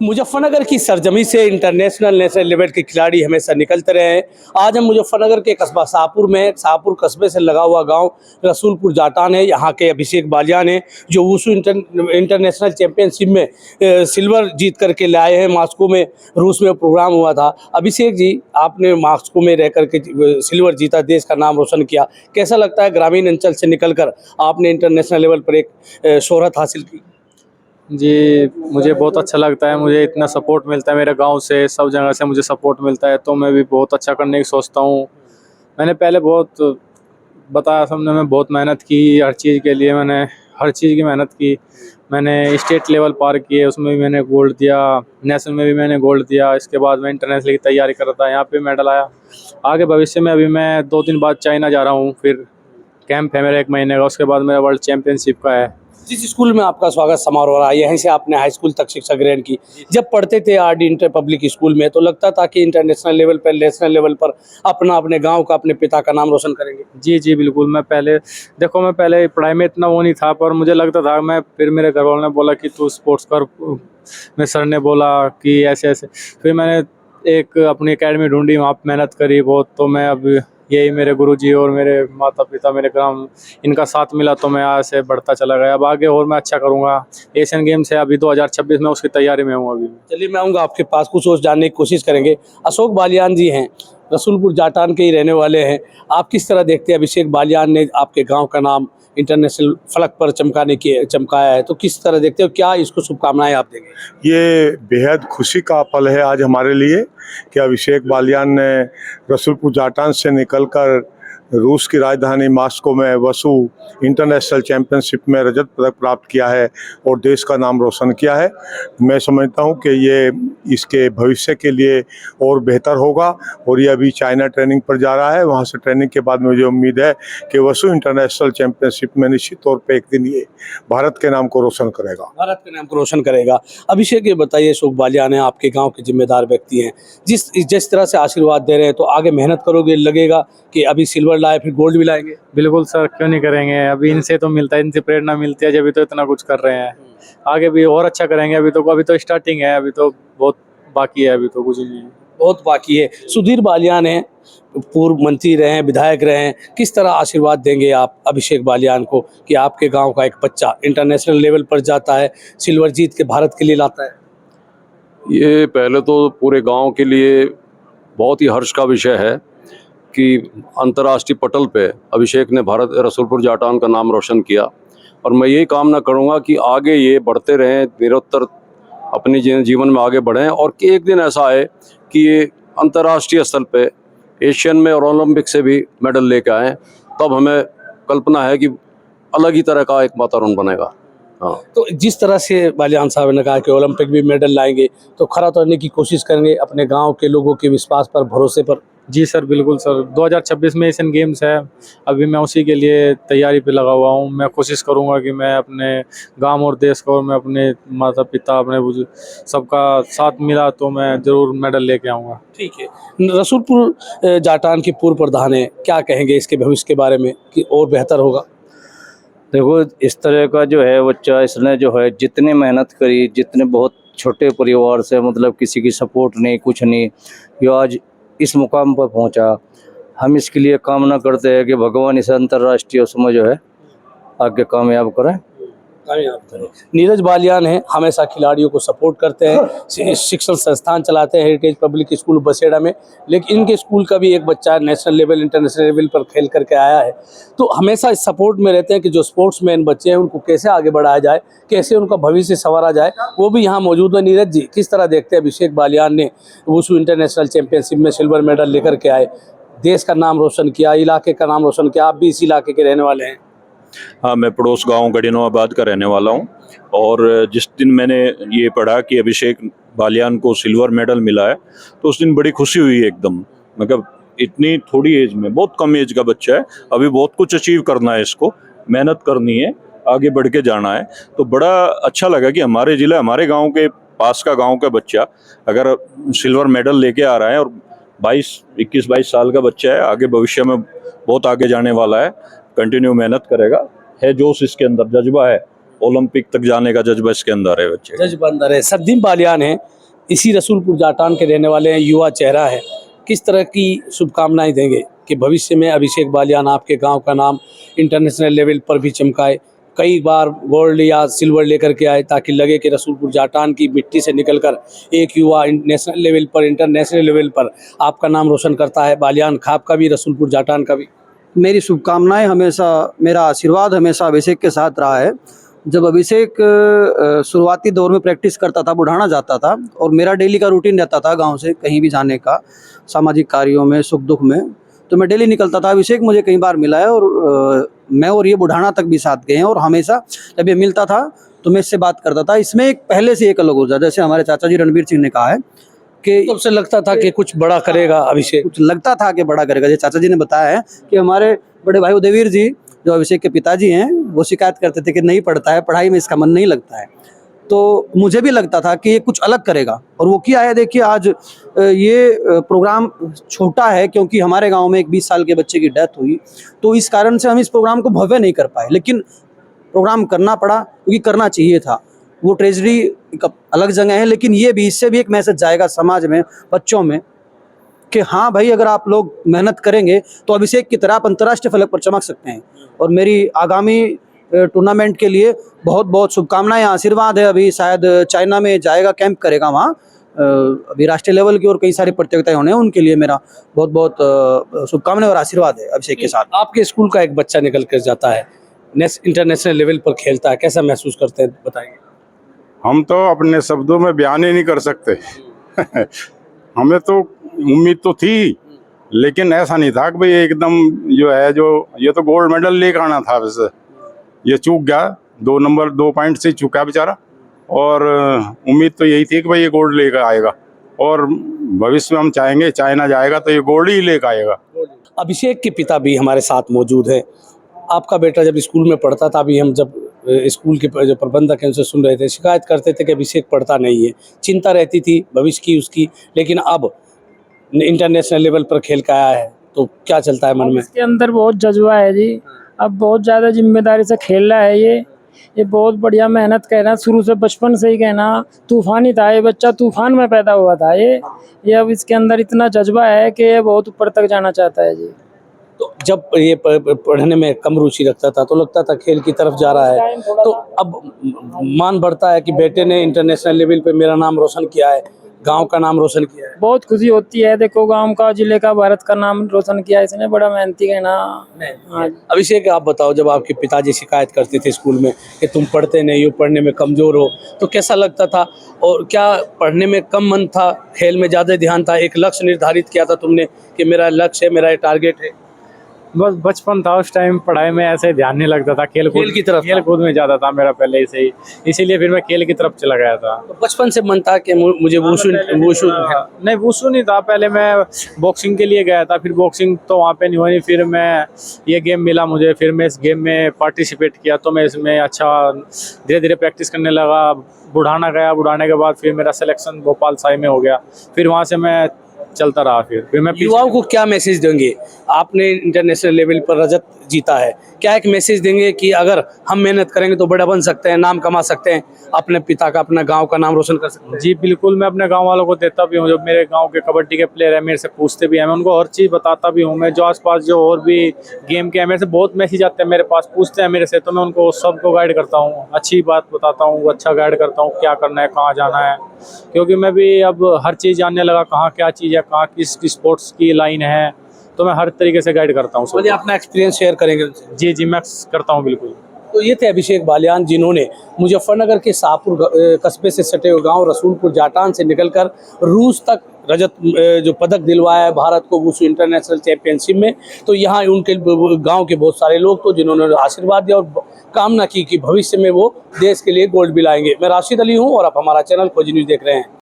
मुजफ्फरनगर की सरजमी से international national level के खिलाड़ी हमेशा निकलते रहे हैं। आज हम मुजफ्फरनगर के कस्बा शाहपुर में शाहपुर कस्बे से लगा हुआ गांव रसूलपुर जाटान है। यहाँ के अभिषेक बालियान हैं जो वुशु इंटरनेशनल चैंपियनशिप में सिल्वर जीत करके लाए हैं। मॉस्को में रूस में प्रोग्राम हुआ था। अभिषेक जी, आपने मॉस्को में रह करके सिल्वर जीता, देश का नाम रोशन किया। कैसा लगता है ग्रामीण अंचल से निकलकर आपने इंटरनेशनल लेवल पर एक शोहरत हासिल की? जी, मुझे बहुत अच्छा लगता है। मुझे इतना सपोर्ट मिलता है मेरे गांव से, सब जगह से मुझे सपोर्ट मिलता है, तो मैं भी बहुत अच्छा करने की सोचता हूँ। मैंने पहले बहुत बताया सबने, मैं बहुत मेहनत की हर चीज़ के लिए। मैंने हर चीज़ की मेहनत की। मैंने स्टेट लेवल पार किए, उसमें भी मैंने गोल्ड दिया, नेशनल में भी मैंने गोल्ड दिया। इसके बाद मैं इंटरनेशनल की तैयारी कर रहा था, यहाँ पे मेडल आया। आगे भविष्य में अभी मैं 2 दिन बाद चाइना जा रहा हूँ, फिर कैंप है मेरा 1 महीने का, उसके बाद मेरा वर्ल्ड चैम्पियनशिप का है। जिस स्कूल में आपका स्वागत समारोह रहा, यहीं से आपने हाई स्कूल तक शिक्षा ग्रहण की। जब पढ़ते थे आरडी इंटर पब्लिक स्कूल में, तो लगता था कि इंटरनेशनल लेवल पर, नेशनल लेवल पर अपने गांव का, अपने पिता का नाम रोशन करेंगे। जी जी बिल्कुल। मैं पहले पढ़ाई में इतना वो नहीं था, पर मुझे लगता था। फिर मेरे घर वालों ने बोला कि तू स्पोर्ट्स कर। मैं सर ने बोला कि ऐसे ऐसे, फिर मैंने एक अपनी एकेडमी ढूंढी, वहाँ पे मेहनत करी बहुत। तो मैं अब यही मेरे गुरुजी और मेरे माता पिता, मेरे ग्राम, इनका साथ मिला तो मैं आज से बढ़ता चला गया। अब आगे और मैं अच्छा करूँगा। एशियन गेम्स है अभी 2026 में, उसकी तैयारी में हूँ अभी। चलिए, मैं आऊँगा आपके पास, कुछ और जानने की कोशिश करेंगे। अशोक बालियान जी हैं, रसूलपुर जाटान के ही रहने वाले हैं। आप किस तरह देखते हैं अभिषेक बालियान ने आपके गांव का नाम इंटरनेशनल फलक पर चमकाया है, तो किस तरह देखते हो? क्या इसको शुभकामनाएं आप देंगे? ये बेहद खुशी का पल है आज हमारे लिए कि अभिषेक बालियान ने रसूलपुर जाटान से निकलकर रूस की राजधानी मॉस्को में वसु इंटरनेशनल चैंपियनशिप में रजत पदक प्राप्त किया है और देश का नाम रोशन किया है। मैं समझता हूं कि ये इसके भविष्य के लिए और बेहतर होगा। और ये अभी चाइना ट्रेनिंग पर जा रहा है। वहां से ट्रेनिंग के बाद मुझे उम्मीद है कि वसु इंटरनेशनल चैंपियनशिप में निश्चित तौर पर एक दिन ये भारत के नाम को रोशन करेगा। भारत के नाम को रोशन करेगा। अभिषेक, ये बताइए, अशोक बालियान है, आपके गांव के जिम्मेदार व्यक्ति हैं, जिस तरह से आशीर्वाद दे रहे हैं, तो आगे मेहनत करोगे, लगेगा कि अभी सिल्वर लाए फिर गोल्ड भी लाएंगे? बिल्कुल सर, क्यों नहीं करेंगे। अभी इनसे तो मिलता है, इनसे प्रेरणा मिलती है, जब भी तो इतना कुछ कर रहे हैं। आगे भी और अच्छा करेंगे। अभी तो स्टार्टिंग है, अभी तो बहुत बाकी है, अभी तो कुछ नहीं है। बहुत बाकी है। सुधीर बालियान हैं, पूर्व मंत्री रहे हैं, विधायक रहे हैं। किस तरह आशीर्वाद देंगे आप अभिषेक बालियान को कि आपके गांव का एक बच्चा इंटरनेशनल लेवल पर जाता है, सिल्वर जीत के भारत के लिए लाता है? ये पहले तो पूरे गांव के लिए बहुत ही हर्ष का विषय है कि अंतर्राष्ट्रीय पटल पे अभिषेक ने भारत रसूलपुर जाटान का नाम रोशन किया। और मैं यही कामना करूंगा कि आगे ये बढ़ते रहें, निरंतर अपने जीवन में आगे बढ़ें, और कि एक दिन ऐसा आए कि ये अंतर्राष्ट्रीय स्तर पे एशियन में और ओलंपिक से भी मेडल लेके आएँ। तब हमें कल्पना है कि अलग ही तरह का एक वातावरण बनेगा। हाँ, तो जिस तरह से बालियान साहब ने कहा कि ओलंपिक भी मेडल लाएंगे, तो खरा उतरने की कोशिश करेंगे अपने गांव के लोगों के विश्वास पर, भरोसे पर? जी सर, बिल्कुल सर। 2026 में एशियन गेम्स है, अभी मैं उसी के लिए तैयारी पे लगा हुआ हूँ। मैं कोशिश करूँगा कि मैं अपने गांव और देश को, मैं अपने माता पिता, अपने बुजुर्ग, सबका साथ मिला तो मैं ज़रूर मेडल लेके आऊँगा। ठीक है। रसूलपुर जाटान के पूर्व प्रधान हैं, क्या कहेंगे इसके भविष्य के बारे में कि और बेहतर होगा? देखो, इस तरह का जो है बच्चा, इसने जो है जितनी मेहनत करी, जितने बहुत छोटे परिवार से, मतलब किसी की सपोर्ट नहीं, कुछ नहीं, ये आज इस मुकाम पर पहुंचा। हम इसके लिए कामना करते हैं कि भगवान इसे अंतर्राष्ट्रीय उसमें जो है आगे कामयाब करें। नीरज बालियान हैं, हमेशा खिलाड़ियों को सपोर्ट करते हैं, शिक्षण संस्थान चलाते हैं हेरिटेज पब्लिक स्कूल बसेड़ा में। लेकिन इनके स्कूल का भी एक बच्चा नेशनल लेवल, इंटरनेशनल लेवल पर खेल करके आया है, तो हमेशा इस सपोर्ट में रहते हैं कि जो स्पोर्ट्समैन बच्चे हैं उनको कैसे आगे बढ़ाया जाए, कैसे उनका भविष्य संवारा जाए। वो भी यहाँ मौजूद है। नीरज जी, किस तरह देखते हैं अभिषेक बालियान ने वुशु इंटरनेशनल चैंपियनशिप में सिल्वर मेडल लेकर के आए, देश का नाम रोशन किया, इलाके का नाम रोशन किया? आप भी इस इलाके के रहने वाले हैं। हाँ, मैं पड़ोस गांव गडिनोआबाद का रहने वाला हूं। और जिस दिन मैंने ये पढ़ा कि अभिषेक बालियान को सिल्वर मेडल मिला है, तो उस दिन बड़ी खुशी हुई एकदम। मतलब इतनी थोड़ी एज में, बहुत कम एज का बच्चा है, अभी बहुत कुछ अचीव करना है, इसको मेहनत करनी है, आगे बढ़ के जाना है। तो बड़ा अच्छा लगा कि हमारे जिला, हमारे गाँव के पास का गाँव का बच्चा अगर सिल्वर मेडल लेके आ रहा है, और 21-22 साल का बच्चा है, आगे भविष्य में बहुत आगे जाने वाला है, कंटिन्यू मेहनत करेगा, है जोश इसके अंदर, जज्बा है। ओलंपिक तक जाने का जज्बा इसके अंदर है बच्चे का। जज्बा अंदर है। सद्दीम बालियान है, इसी रसूलपुर जाटान के रहने वाले हैं, युवा चेहरा है। किस तरह की शुभकामनाएं देंगे कि भविष्य में अभिषेक बालियान आपके गांव का नाम इंटरनेशनल लेवल पर भी चमकाए, कई बार गोल्ड या सिल्वर लेकर के आए, ताकि लगे कि रसूलपुर जाटान की मिट्टी से निकलकर एक युवा नेशनल लेवल पर, इंटरनेशनल लेवल पर आपका नाम रोशन करता है, बालियान खाप का भी, रसूलपुर जाटान का भी। मेरी शुभकामनाएं हमेशा, मेरा आशीर्वाद हमेशा अभिषेक के साथ रहा है। जब अभिषेक शुरुआती दौर में प्रैक्टिस करता था, बुढ़ाना जाता था, और मेरा डेली का रूटीन रहता था गांव से कहीं भी जाने का, सामाजिक कार्यों में, सुख दुख में, तो मैं डेली निकलता था। अभिषेक मुझे कई बार मिला है, और मैं और ये बुढ़ाना तक भी साथ गए हैं, और हमेशा जब ये मिलता था तो मैं इससे बात करता था। इसमें एक पहले से एक अलग ऊर्जा, जैसे हमारे चाचा जी रणबीर सिंह ने कहा है कि तब से लगता था कि कुछ बड़ा करेगा अभिषेक, कुछ लगता था कि बड़ा करेगा। जैसे चाचा जी ने बताया है कि हमारे बड़े भाई उदयवीर जी, जो अभिषेक के पिताजी हैं, वो शिकायत करते थे कि नहीं पढ़ता है, पढ़ाई में इसका मन नहीं लगता है। तो मुझे भी लगता था कि ये कुछ अलग करेगा, और वो किया है। देखिए आज ये प्रोग्राम छोटा है क्योंकि हमारे गांव में एक 20 साल के बच्चे की डेथ हुई, तो इस कारण से हम इस प्रोग्राम को भव्य नहीं कर पाए, लेकिन प्रोग्राम करना पड़ा क्योंकि करना चाहिए था। वो ट्रेजरी एक अलग जगह है, लेकिन ये भी, इससे भी एक मैसेज जाएगा समाज में, बच्चों में, कि हाँ भाई, अगर आप लोग मेहनत करेंगे तो अभिषेक की तरह आप अंतर्राष्ट्रीय फलक पर चमक सकते हैं। और मेरी आगामी टूर्नामेंट के लिए बहुत बहुत शुभकामनाएं, आशीर्वाद है। अभी शायद चाइना में जाएगा, कैंप करेगा वहाँ, अभी राष्ट्रीय लेवल की और कई सारी प्रतियोगिताएं होने हैं, उनके लिए मेरा बहुत बहुत शुभकामनाएं और आशीर्वाद है अभिषेक के साथ। आपके स्कूल का एक बच्चा निकल कर जाता है, इंटरनेशनल लेवल पर खेलता है, कैसा महसूस करते हैं, बताइए। हम तो अपने शब्दों में बयान ही नहीं कर सकते। हमें तो उम्मीद तो थी, लेकिन ऐसा नहीं था कि भाई एकदम जो है, जो ये तो गोल्ड मेडल लेकर आना था, वैसे ये चूक गया, 2 पॉइंट से चूका बेचारा। और उम्मीद तो यही थी कि भाई ये गोल्ड लेकर आएगा, और भविष्य में हम चाहेंगे चाइना जाएगा तो ये गोल्ड ही लेकर आएगा। अभिषेक के पिता भी हमारे साथ मौजूद है। आपका बेटा जब स्कूल में पढ़ता था, अभी हम जब स्कूल के जो प्रबंधक हैं उनसे सुन रहे थे, शिकायत करते थे कि अभिषेक पढ़ता नहीं है, चिंता रहती थी भविष्य की उसकी, लेकिन अब इंटरनेशनल लेवल पर खेल का आया है, तो क्या चलता है मन में? इसके अंदर बहुत जज्बा है जी, अब बहुत ज़्यादा जिम्मेदारी से खेल रहा है। ये बहुत बढ़िया मेहनत कर रहा है, शुरू से बचपन से ही कहना तूफानी था ये बच्चा, तूफान में पैदा हुआ था ये अब इसके अंदर इतना जज्बा है कि ये बहुत ऊपर तक जाना चाहता है जी। तो जब ये पढ़ने में कम रुचि रखता था तो लगता था खेल की तरफ जा रहा है, तो अब मान बढ़ता है कि बेटे ने इंटरनेशनल लेवल पे मेरा नाम रोशन किया है, गांव का नाम रोशन किया है, बहुत खुशी होती है। देखो गांव का, जिले का, भारत का नाम रोशन किया इसने, बड़ा मेहनती है ना। हाँ। अभिषेक आप बताओ, जब आपके पिताजी शिकायत करते थे स्कूल में कि तुम पढ़ते नहीं हो, पढ़ने में कमजोर हो, तो कैसा लगता था? और क्या पढ़ने में कम मन था, खेल में ज़्यादा ध्यान था? एक लक्ष्य निर्धारित किया था तुमने कि मेरा लक्ष्य है, मेरा ये टारगेट है? बस बचपन था, उस टाइम पढ़ाई में ऐसे ध्यान नहीं लगता था, खेल की तरफ, खेल कूद में ज़्यादा था मेरा पहले से ही, इसीलिए फिर मैं खेल की तरफ चला गया था। तो बचपन से मन था कि मुझे वुशु नहीं, वुशु नहीं था, पहले मैं बॉक्सिंग के लिए गया था, फिर बॉक्सिंग तो वहाँ पे नहीं हुई, फिर मैं ये गेम मिला मुझे, फिर मैं इस गेम में पार्टिसिपेट किया, तो मैं इसमें अच्छा धीरे धीरे प्रैक्टिस करने लगा। बुढ़ाना गया, बुढ़ाने के बाद फिर मेरा सिलेक्शन भोपाल साई में हो गया, फिर वहाँ से मैं चलता रहा। फिर मैं युवाओं को क्या मैसेज देंगे? आपने इंटरनेशनल लेवल पर रजत जीता है, क्या एक मैसेज देंगे कि अगर हम मेहनत करेंगे तो बड़ा बन सकते हैं, नाम कमा सकते हैं, अपने पिता का, अपना गांव का नाम रोशन कर सकते हैं? जी बिल्कुल, मैं अपने गांव वालों को देता भी हूँ, जो मेरे गांव के कबड्डी के प्लेयर हैं मेरे से पूछते भी हैं, मैं उनको हर चीज़ बताता भी हूँ। मैं जो आसपास जो और भी गेम के हैं, मेरे से बहुत मैसेज आते हैं, मेरे पास पूछते हैं मेरे से, तो मैं उनको सबको गाइड करता हूँ, अच्छी बात बताता हूँ, अच्छा गाइड करता हूँ, क्या करना है, कहाँ जाना है, क्योंकि मैं भी अब हर चीज़ जानने लगा, कहाँ क्या चीज़ है, कहाँ किस स्पोर्ट्स की लाइन है, तो मैं हर तरीके से गाइड करता हूँ। चलिए अपना एक्सपीरियंस शेयर करेंगे उनसे। जी जी, मैं करता हूँ बिल्कुल। तो ये थे अभिषेक बालियान, जिन्होंने मुजफ्फरनगर के शाहपुर कस्बे से सटे हुए गांव रसूलपुर जाटान से निकलकर रूस तक रजत जो पदक दिलवाया है भारत को वुशु इंटरनेशनल चैंपियनशिप में। तो यहाँ उनके गांव के बहुत सारे लोग तो जिन्होंने आशीर्वाद दिया और कामना की कि भविष्य में वो देश के लिए गोल्ड भी लाएंगे। मैं राशिद अली हूँ और आप हमारा चैनल खोजी न्यूज़ देख रहे हैं।